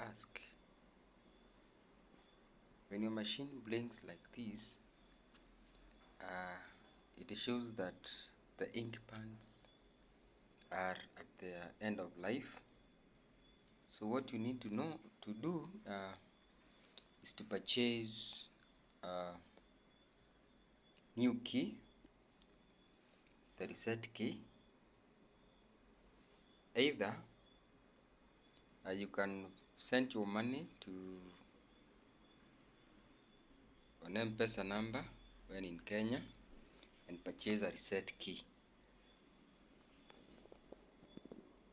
ask. When your machine blinks like this, it shows that the ink pads are at their end of life. So what you need to do is to purchase a new key, the reset key. Either you can send your money to an Epson number when in Kenya and purchase a reset key,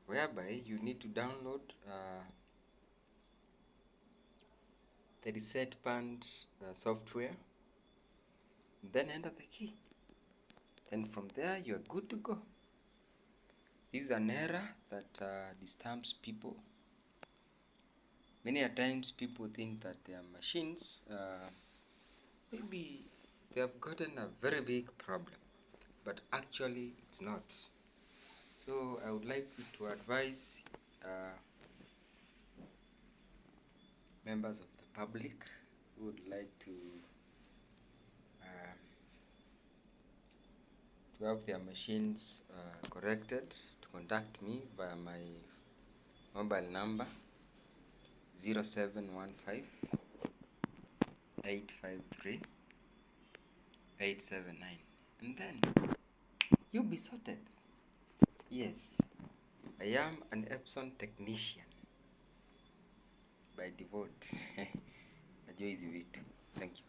whereby you need to download the reset band software, then enter the key. Then from there you are good to go. This is an error that disturbs people. Many a times people think that their machines maybe they have gotten a very big problem, but actually it's not. So I would like to advise members of the public who would like to have their machines corrected to contact me via my mobile number 0715 853 879, and then you'll be sorted. Yes, I am an Epson technician by default. Najua hizi vitu. Thank you.